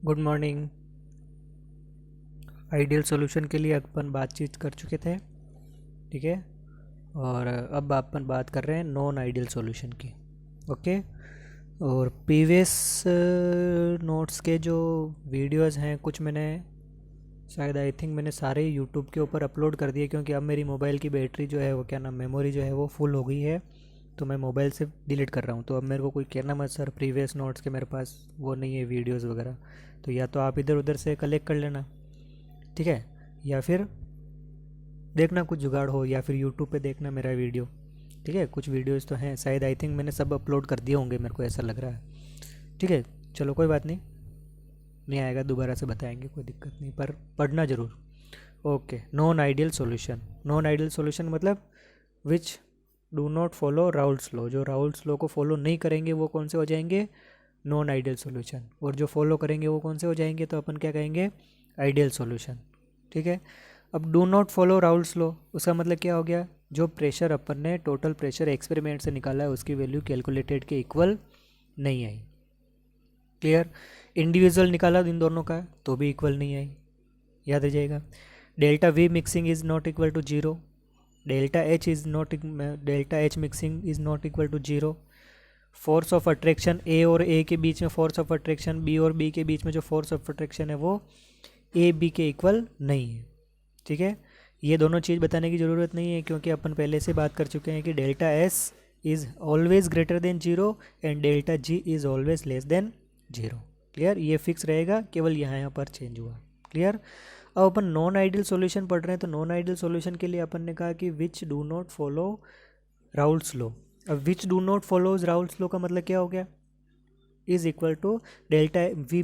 Good morning. Ideal solution के लिए अपन बातचीत कर चुके थे, ठीक है। और अब अपन बात कर रहे हैं नॉन आइडियल सॉल्यूशन की। ओके। और प्रीवियस नोट्स के जो वीडियोस हैं कुछ मैंने शायद आई थिंक मैंने सारे यूट्यूब के ऊपर अपलोड कर दिए, क्योंकि अब मेरी मोबाइल की बैटरी जो है वो क्या नाम मेमोरी जो है वो फुल हो गई है, तो मैं मोबाइल से डिलीट कर रहा हूँ। तो अब मेरे को कोई कहना मत सर प्रीवियस नोट्स के मेरे पास वो नहीं है वीडियोस वगैरह, तो या तो आप इधर उधर से कलेक्ट कर लेना, ठीक है। या फिर देखना कुछ जुगाड़ हो, या फिर यूट्यूब पे देखना मेरा वीडियो, ठीक है। कुछ वीडियोस तो हैं शायद आई थिंक मैंने सब अपलोड कर दिए होंगे, मेरे को ऐसा लग रहा है, ठीक है। चलो कोई बात नहीं, नहीं आएगा दोबारा से बताएंगे, कोई दिक्कत नहीं, पर पढ़ना ज़रूर। Okay. Non ideal solution. Non ideal solution मतलब which do not follow Raoult's law. जो राउल्स लॉ को फॉलो नहीं करेंगे वो कौन से हो जाएंगे? Non ideal solution. और जो फॉलो करेंगे वो कौन से हो जाएंगे? तो अपन क्या कहेंगे? आइडियल सॉल्यूशन, ठीक है। अब do not follow Raoult's law, उसका मतलब क्या हो गया? जो प्रेशर अपन ने टोटल प्रेशर एक्सपेरिमेंट से निकाला है उसकी वैल्यू कैलकुलेटेड के इक्वल नहीं आई। क्लियर? इंडिविजुअल निकाला इन दोनों का तो भी इक्वल नहीं आई, याद रह जाएगा। Delta V mixing is not equal to zero, delta H mixing is not equal to zero. Force of attraction A और ए के बीच में, फोर्स ऑफ अट्रैक्शन बी और बी के बीच में जो फोर्स ऑफ अट्रैक्शन है वो ए बी के इक्वल नहीं है, ठीक है। ये दोनों चीज़ बताने की ज़रूरत नहीं है, क्योंकि अपन पहले से बात कर चुके हैं कि delta S is always greater than zero and delta G is always less than zero. Clear? ये फिक्स रहेगा, केवल यहाँ पर चेंज हुआ। क्लियर? अब अपन नॉन आइडियल सॉल्यूशन पढ़ रहे हैं, तो नॉन आइडियल सॉल्यूशन के लिए अपन ने कहा कि which do not follow Raoult's law. अब which do not follows Raoult's law का मतलब क्या हो गया? Is equal to delta V,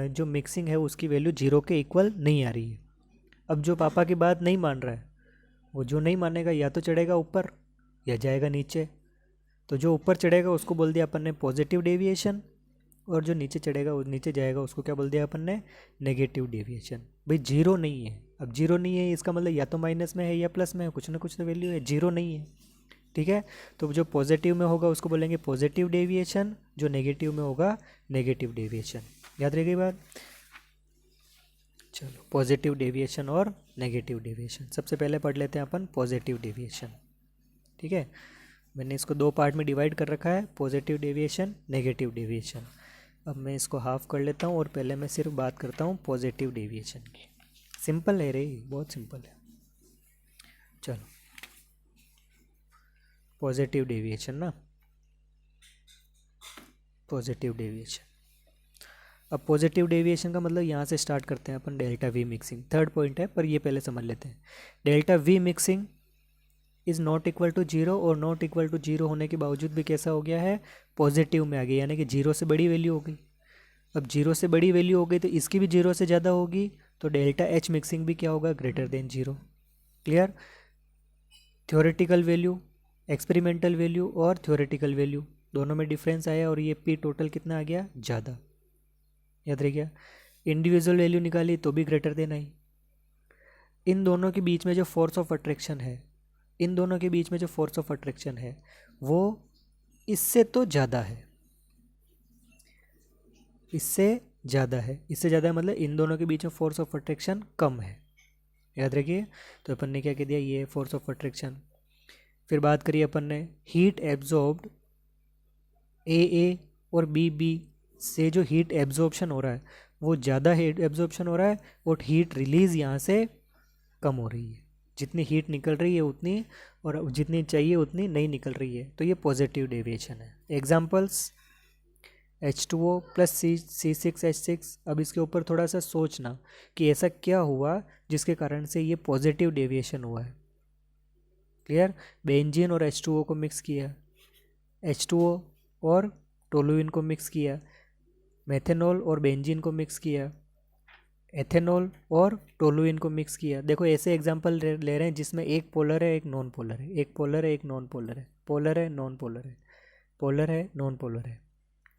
जो मिक्सिंग है उसकी वैल्यू जीरो के इक्वल नहीं आ रही है। अब जो पापा की बात नहीं मान रहा है, वो जो नहीं मानेगा या तो चढ़ेगा ऊपर या जाएगा नीचे। तो जो ऊपर चढ़ेगा उसको बोल दिया अपन ने पॉजिटिव डेविएशन, और जो नीचे चढ़ेगा नीचे जाएगा उसको क्या बोल दिया अपन ने? Negative deviation. भाई जीरो नहीं है, अब जीरो नहीं है इसका मतलब या तो माइनस में है या प्लस में है, कुछ ना कुछ तो वैल्यू है, जीरो नहीं है, ठीक है। तो जो पॉजिटिव में होगा उसको बोलेंगे पॉजिटिव डेविएशन, जो नेगेटिव में होगा नेगेटिव डेविएशन। याद रह गई बात? चलो, पॉजिटिव डेविएशन और नेगेटिव डेविएशन सबसे पहले पढ़ लेते हैं अपन पॉजिटिव डेविएशन, ठीक है। मैंने इसको दो पार्ट में डिवाइड कर रखा है, पॉजिटिव डेविएशन, नेगेटिव डेविएशन। अब मैं इसको हाफ कर लेता हूँ और पहले मैं सिर्फ बात करता हूँ पॉजिटिव डेविएशन की। सिंपल है रे, बहुत सिंपल है। चलो, पॉजिटिव डेविएशन ना, पॉजिटिव डेविएशन। अब पॉजिटिव डेविएशन का मतलब यहाँ से स्टार्ट करते हैं अपन, delta V mixing third point है, पर ये पहले समझ लेते हैं। Delta V mixing is not equal to zero, और नॉट इक्वल टू जीरो होने के बावजूद भी कैसा हो गया है? पॉजिटिव में आ गया, यानी कि जीरो से बड़ी वैल्यू हो गई। अब जीरो से बड़ी वैल्यू हो गई तो इसकी भी जीरो से ज़्यादा होगी, तो डेल्टा एच मिक्सिंग भी क्या होगा? Greater than zero. Clear? Theoretical value, experimental value और थ्योरेटिकल वैल्यू दोनों में डिफरेंस आया, और ये पी टोटल कितना आ गया? ज़्यादा। याद रह गया? इंडिविजुअल वैल्यू निकाली तो भी ग्रेटर देन आई। इन दोनों के बीच में जो फोर्स ऑफ अट्रैक्शन है, इन दोनों के बीच में जो फोर्स ऑफ अट्रैक्शन है वो इससे तो ज़्यादा है, इससे ज़्यादा है, इससे ज़्यादा मतलब इन दोनों के बीच में फोर्स ऑफ अट्रैक्शन कम है। याद रखिए। तो अपन ने क्या कह दिया? ये फोर्स ऑफ अट्रैक्शन। फिर बात करिए अपन ने हीट एब्जॉर्ब्ड ए और बी से, जो हीट एब्जॉर्प्शन हो रहा है वो ज़्यादा हीट एब्जॉर्प्शन हो रहा है, और हीट रिलीज़ यहाँ से कम हो रही है। जितनी हीट निकल रही है उतनी, और जितनी चाहिए उतनी नहीं निकल रही है, तो ये पॉजिटिव डेविएशन है। Examples H2O plus C6H6। अब इसके ऊपर थोड़ा सा सोचना कि ऐसा क्या हुआ जिसके कारण से ये पॉजिटिव डेविएशन हुआ है। क्लियर? बेंजीन और H2O को मिक्स किया, H2O और टोलुइन को मिक्स किया, मेथेनॉल और बेंजीन को मिक्स किया, एथेनॉल और टोलुइन को मिक्स किया। देखो ऐसे एग्जांपल ले रहे हैं जिसमें एक पोलर है एक नॉन पोलर है, एक पोलर है एक नॉन पोलर है, पोलर है नॉन पोलर है, पोलर है नॉन पोलर है।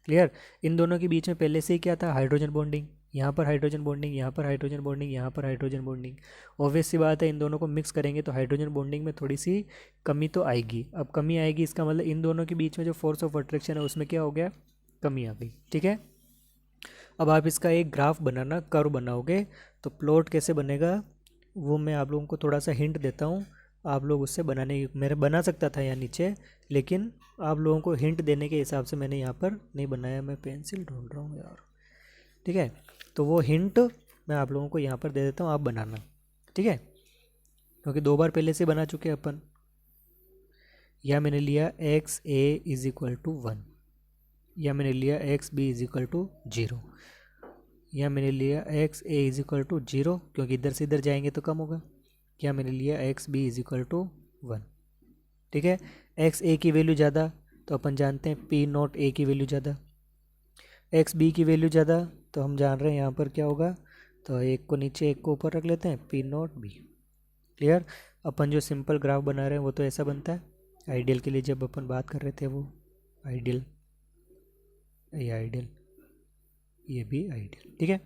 क्लियर? इन दोनों के बीच में पहले से ही क्या था? Hydrogen bonding. यहाँ पर हाइड्रोजन बॉन्डिंग, यहाँ पर हाइड्रोजन बॉन्डिंग, यहाँ पर हाइड्रोजन बॉन्डिंग। ऑब्वियस सी बात है, इन दोनों को मिक्स करेंगे तो हाइड्रोजन बॉन्डिंग में थोड़ी सी कमी तो आएगी। अब कमी आएगी इसका मतलब इन दोनों के बीच में जो फोर्स ऑफ अट्रैक्शन है उसमें क्या हो गया? कमी आ गई, ठीक है। अब आप इसका एक ग्राफ बनाना, कर्व बनाओगे तो प्लॉट कैसे बनेगा वो मैं आप लोगों को थोड़ा सा हिंट देता हूँ। आप लोग उससे बनाने की, मेरे बना सकता था यहाँ नीचे, लेकिन आप लोगों को हिंट देने के हिसाब से मैंने यहाँ पर नहीं बनाया। मैं पेंसिल ढूंढ रहा हूँ यार। ठीक है, तो वो हिंट मैं आप लोगों को यहाँ पर दे देता हूँ, आप बनाना। ठीक है, क्योंकि 2 बार पहले से बना चुके हैं अपन। या मैंने लिया x A is equal to 1, या मैंने लिया x B is equal to 0, या मैंने लिया x A is equal to 0 क्योंकि इधर से इधर जाएंगे तो कम होगा, या मैंने लिया x B is equal to 1। ठीक है, एक्स ए की वैल्यू ज़्यादा तो अपन जानते हैं पी नॉट ए की वैल्यू ज़्यादा, एक्स बी की वैल्यू ज़्यादा तो हम जान रहे हैं यहाँ पर क्या होगा, तो एक को नीचे एक को ऊपर रख लेते हैं, पी नॉट बी। क्लियर। अपन जो सिंपल ग्राफ बना रहे हैं वो तो ऐसा बनता है। आइडियल के लिए जब अपन बात कर रहे थे वो आइडियल, ये आइडियल, ये भी आइडियल। ठीक है,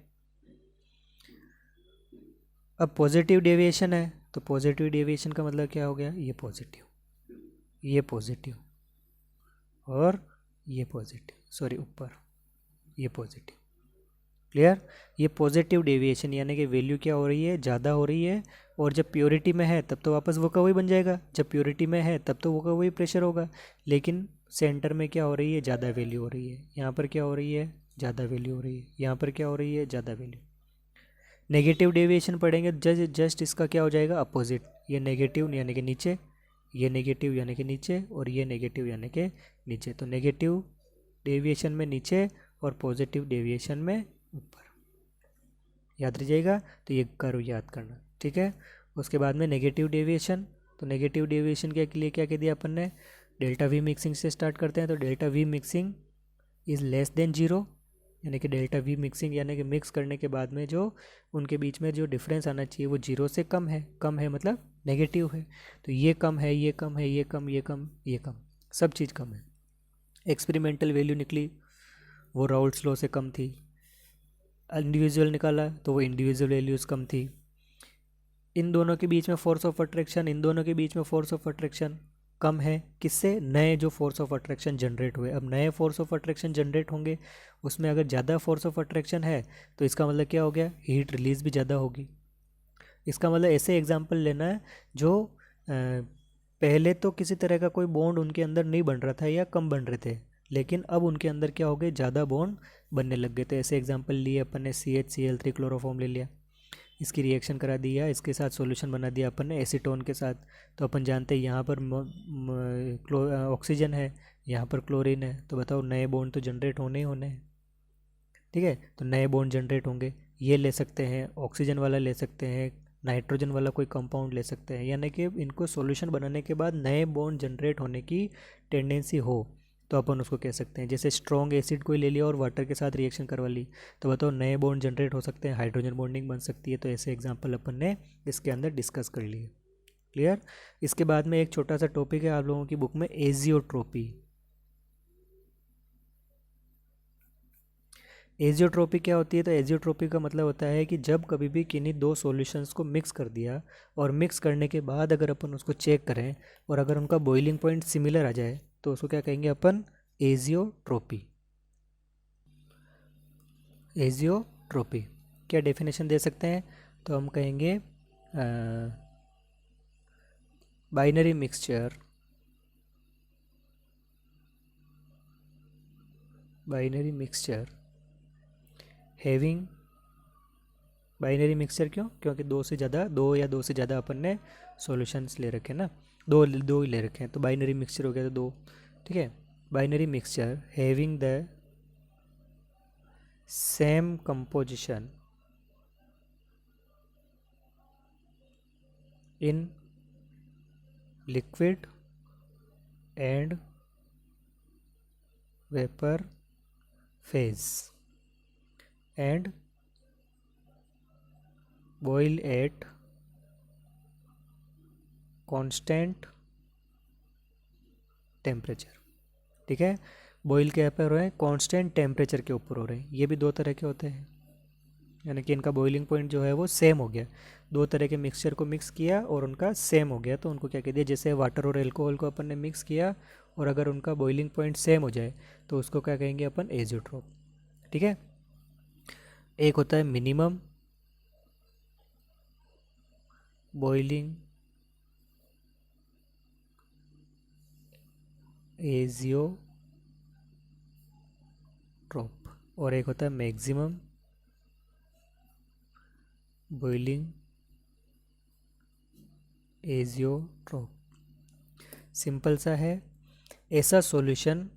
अब पॉजिटिव डेविएशन है तो पॉजिटिव डेविएशन का मतलब क्या हो गया, ये पॉजिटिव, ये पॉजिटिव और ये पॉजिटिव, सॉरी ऊपर ये पॉजिटिव। क्लियर। ये पॉजिटिव डेविएशन यानी कि वैल्यू क्या हो रही है, ज़्यादा हो रही है। और जब प्योरिटी में है तब तो वापस वो का वही बन जाएगा, जब प्योरिटी में है तब तो वो का वही प्रेशर होगा। लेकिन सेंटर में क्या हो रही है, ज़्यादा वैल्यू हो रही है। यहाँ पर क्या हो रही है, ज़्यादा वैल्यू हो रही है। यहाँ पर क्या हो रही है, ज़्यादा वैल्यू। नेगेटिव डेविएशन पढ़ेंगे जस्ट इसका क्या हो जाएगा, अपोजिट। ये नेगेटिव यानी कि नीचे, ये नेगेटिव यानी कि नीचे, और ये नेगेटिव यानी कि नीचे। तो नेगेटिव डेविएशन में नीचे और पॉजिटिव डेविएशन में ऊपर, याद रहिएगा। तो ये कर्व याद करना। ठीक है, उसके बाद में नेगेटिव डेविएशन, तो नेगेटिव डेविएशन के लिए क्या कह दिया अपन ने, डेल्टा वी मिक्सिंग से स्टार्ट करते हैं। तो delta V mixing is less than 0, यानी कि डेल्टा वी मिक्सिंग यानी कि मिक्स करने के बाद में जो उनके बीच में जो डिफरेंस आना चाहिए वो 0 से कम है। कम है मतलब नेगेटिव है। तो ये कम है, ये कम है, ये कम, ये कम, ये कम, सब चीज़ कम है। एक्सपेरिमेंटल वैल्यू निकली वो राउल्ट्स लॉ से कम थी। इंडिविजुअल निकाला तो वो इंडिविजुअल वैल्यूज़ कम थी। इन दोनों के बीच में फोर्स ऑफ अट्रैक्शन, इन दोनों के बीच में फोर्स ऑफ अट्रैक्शन कम है। किससे, नए जो फोर्स ऑफ अट्रैक्शन जनरेट हुए। अब नए फोर्स ऑफ अट्रैक्शन जनरेट होंगे, उसमें अगर ज़्यादा फोर्स ऑफ अट्रैक्शन है तो इसका मतलब क्या हो गया, हीट रिलीज भी ज़्यादा होगी। इसका मतलब ऐसे एग्जाम्पल लेना है जो पहले तो किसी तरह का कोई बॉन्ड उनके अंदर नहीं बन रहा था या कम बन रहे थे, लेकिन अब उनके अंदर क्या हो गए, ज़्यादा बॉन्ड बनने लग गए। तो ऐसे एग्जाम्पल लिए अपन ने, CHCl3 क्लोरोफॉर्म ले लिया, इसकी रिएक्शन करा दिया, इसके साथ सॉल्यूशन बना दिया अपन ने एसीटोन के साथ। तो अपन जानते हैं यहाँ पर ऑक्सीजन है, यहाँ पर क्लोरीन है। तो बताओ नए बॉन्ड तो जनरेट होने ही होने हैं। ठीक है, तो नए बॉन्ड जनरेट होंगे। ये ले सकते हैं, ऑक्सीजन वाला ले सकते हैं, नाइट्रोजन वाला कोई कंपाउंड ले सकते हैं। यानी कि इनको सॉल्यूशन बनाने के बाद नए बॉन्ड जनरेट होने की टेंडेंसी हो तो अपन उसको कह सकते हैं। जैसे स्ट्रॉन्ग एसिड कोई ले लिया और वाटर के साथ रिएक्शन करवा ली, तो बताओ नए बॉन्ड जनरेट हो सकते हैं, हाइड्रोजन बॉन्डिंग बन सकती है। तो ऐसे एग्जांपल अपन ने इसके अंदर डिस्कस कर लिए। क्लियर। इसके बाद में एक छोटा सा टॉपिक है आप लोगों की बुक में, एजियोट्रोपी। एजियोट्रोपी क्या होती है, तो एजियोट्रोपी का मतलब होता है कि जब कभी भी किन्हीं दो सॉल्यूशंस को मिक्स कर दिया और मिक्स करने के बाद अगर अपन उसको चेक करें और अगर उनका बॉइलिंग पॉइंट सिमिलर आ जाए तो उसको क्या कहेंगे अपन, एजियोट्रोपी। एजियोट्रोपी क्या डेफिनेशन दे सकते हैं, तो हम कहेंगे binary mixture, binary mixture having, binary mixture क्यों, क्योंकि दो या दो से ज़्यादा अपन ने सॉल्यूशंस ले रखे ना, दो दो ही ले रखे हैं, तो बाइनरी मिक्सचर हो गया तो दो। ठीक है, binary mixture having the same composition in liquid and vapour phase and boil at constant temperature. ठीक है, बॉयल के पर हो रहे हैं, कांस्टेंट टेम्परेचर के ऊपर हो रहे हैं। ये भी दो तरह के होते हैं, यानी कि इनका बॉइलिंग पॉइंट जो है वो सेम हो गया। दो तरह के मिक्सचर को मिक्स किया और उनका सेम हो गया तो उनको क्या कह दिया, जैसे वाटर और एल्कोहल को अपन ने मिक्स किया और अगर उनका बॉइलिंग पॉइंट सेम हो जाए तो उसको क्या कहेंगे अपन, एजियोट्रोप। ठीक है, एक होता है मिनिमम बॉइलिंग एजियोट्रॉप और एक होता है मैक्सिमम बॉइलिंग एजियोट्रॉप। सिंपल सा है, ऐसा सॉल्यूशन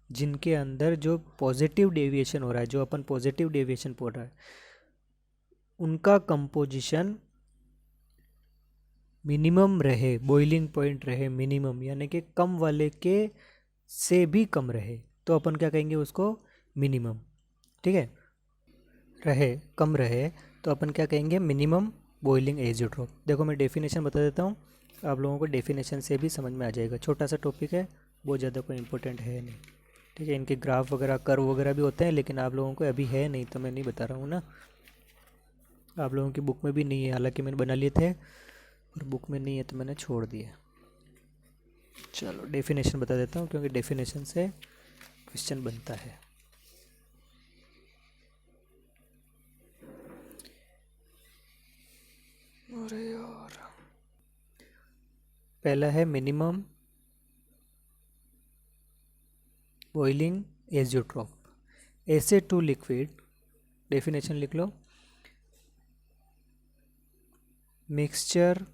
जिनके अंदर जो पॉजिटिव डेविएशन हो रहा है, जो अपन पॉजिटिव डेविएशन पढ़ रहा है, उनका कंपोजिशन मिनिमम रहे, बॉइलिंग पॉइंट रहे मिनिमम, यानी कि कम वाले के से भी कम रहे, तो अपन क्या कहेंगे उसको, मिनिमम। ठीक है, रहे कम रहे तो अपन क्या कहेंगे, मिनिमम बॉइलिंग एजियोट्रॉप। देखो मैं डेफिनेशन बता देता हूँ, आप लोगों को डेफिनेशन से भी समझ में आ जाएगा। छोटा सा टॉपिक है, बहुत ज़्यादा कोई इंपॉर्टेंट है नहीं। ठीक है, इनके ग्राफ वगैरह कर्व वगैरह भी होते हैं, लेकिन आप लोगों को अभी है नहीं तो मैं नहीं बता रहा हूँ ना, आप लोगों की बुक में भी नहीं है, हालांकि मैंने बना लिए थे और बुक में नहीं है तो मैंने छोड़ दिया। चलो डेफिनेशन बता देता हूँ, क्योंकि डेफिनेशन से क्वेश्चन बनता है। अरे यार, पहला है मिनिमम बॉइलिंग एजियोट्रॉप, ऐसे टू लिक्विड, डेफिनेशन लिख लो, mixture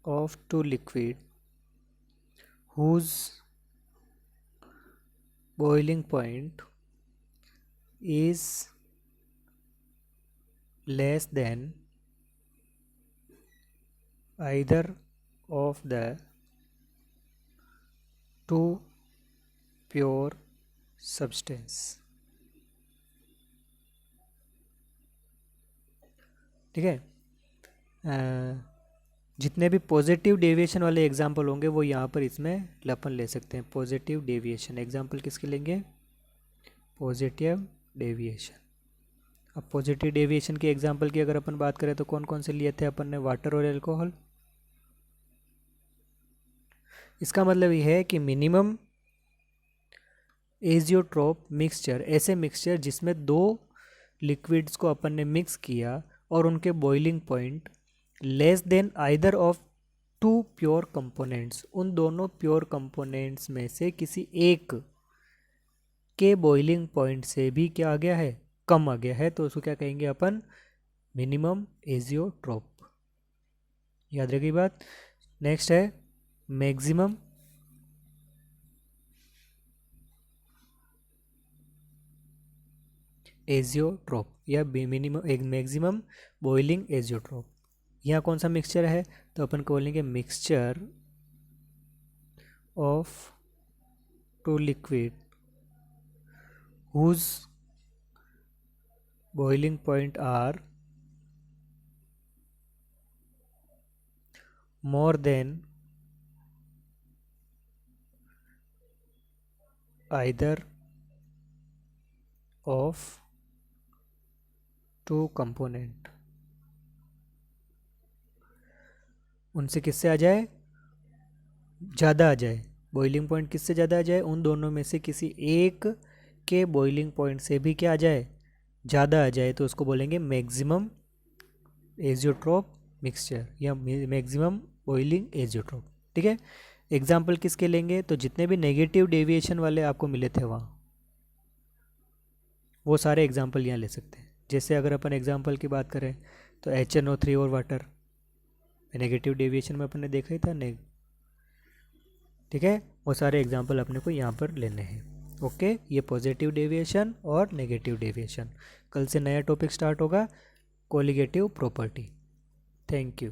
of two liquid whose boiling point is less than either of the two pure substance। ठीक है, जितने भी पॉजिटिव डेविएशन वाले एग्जाम्पल होंगे वो यहाँ पर इसमें अपन ले सकते हैं। पॉजिटिव डेविएशन एग्जाम्पल किसके लेंगे, पॉजिटिव डेविएशन। अब पॉजिटिव डेविएशन के एग्जाम्पल की अगर अपन बात करें तो कौन कौन से लिए थे अपन ने, वाटर और एल्कोहल। इसका मतलब ये है कि मिनिमम एजियोट्रॉप मिक्सचर, ऐसे मिक्सचर जिसमें दो लिक्विड्स को अपन ने मिक्स किया और उनके boiling point less than either of two pure components, उन दोनों प्योर कंपोनेंट्स में से किसी एक के बॉइलिंग पॉइंट से भी क्या आ गया है, कम आ गया है, तो उसको क्या कहेंगे अपन, मिनिमम एजियोट्रॉप। याद रखिए बात। नेक्स्ट है मैक्सिमम एजियोट्रॉप या मिनिमम एक मैक्सिमम बॉइलिंग एजियोट्रॉप। यहाँ कौन सा मिक्सचर है, तो अपन को बोलेंगे mixture of two liquid whose boiling point are more than either of two component। उनसे किससे आ जाए, ज़्यादा आ जाए, बॉइलिंग पॉइंट किससे ज़्यादा आ जाए, उन दोनों में से किसी एक के बॉइलिंग पॉइंट से भी क्या आ जाए, ज़्यादा आ जाए, तो उसको बोलेंगे मैक्सिमम एजियोट्रॉप मिक्सचर या मैक्सिमम बॉइलिंग एजियोट्रॉप। ठीक है, एग्जाम्पल किसके लेंगे, तो जितने भी नेगेटिव डेविएशन वाले आपको मिले थे वहाँ, वो सारे एग्जाम्पल यहाँ ले सकते हैं। जैसे अगर अपन एग्जाम्पल की बात करें तो HNO3 और वाटर, नेगेटिव डेविएशन में अपन ने देखा ही था ठीक है, वो सारे एग्जाम्पल अपने को यहाँ पर लेने हैं। ओके, ये पॉजिटिव डेविएशन और नेगेटिव डेविएशन। कल से नया टॉपिक स्टार्ट होगा, कोलिगेटिव प्रॉपर्टी। Thank you.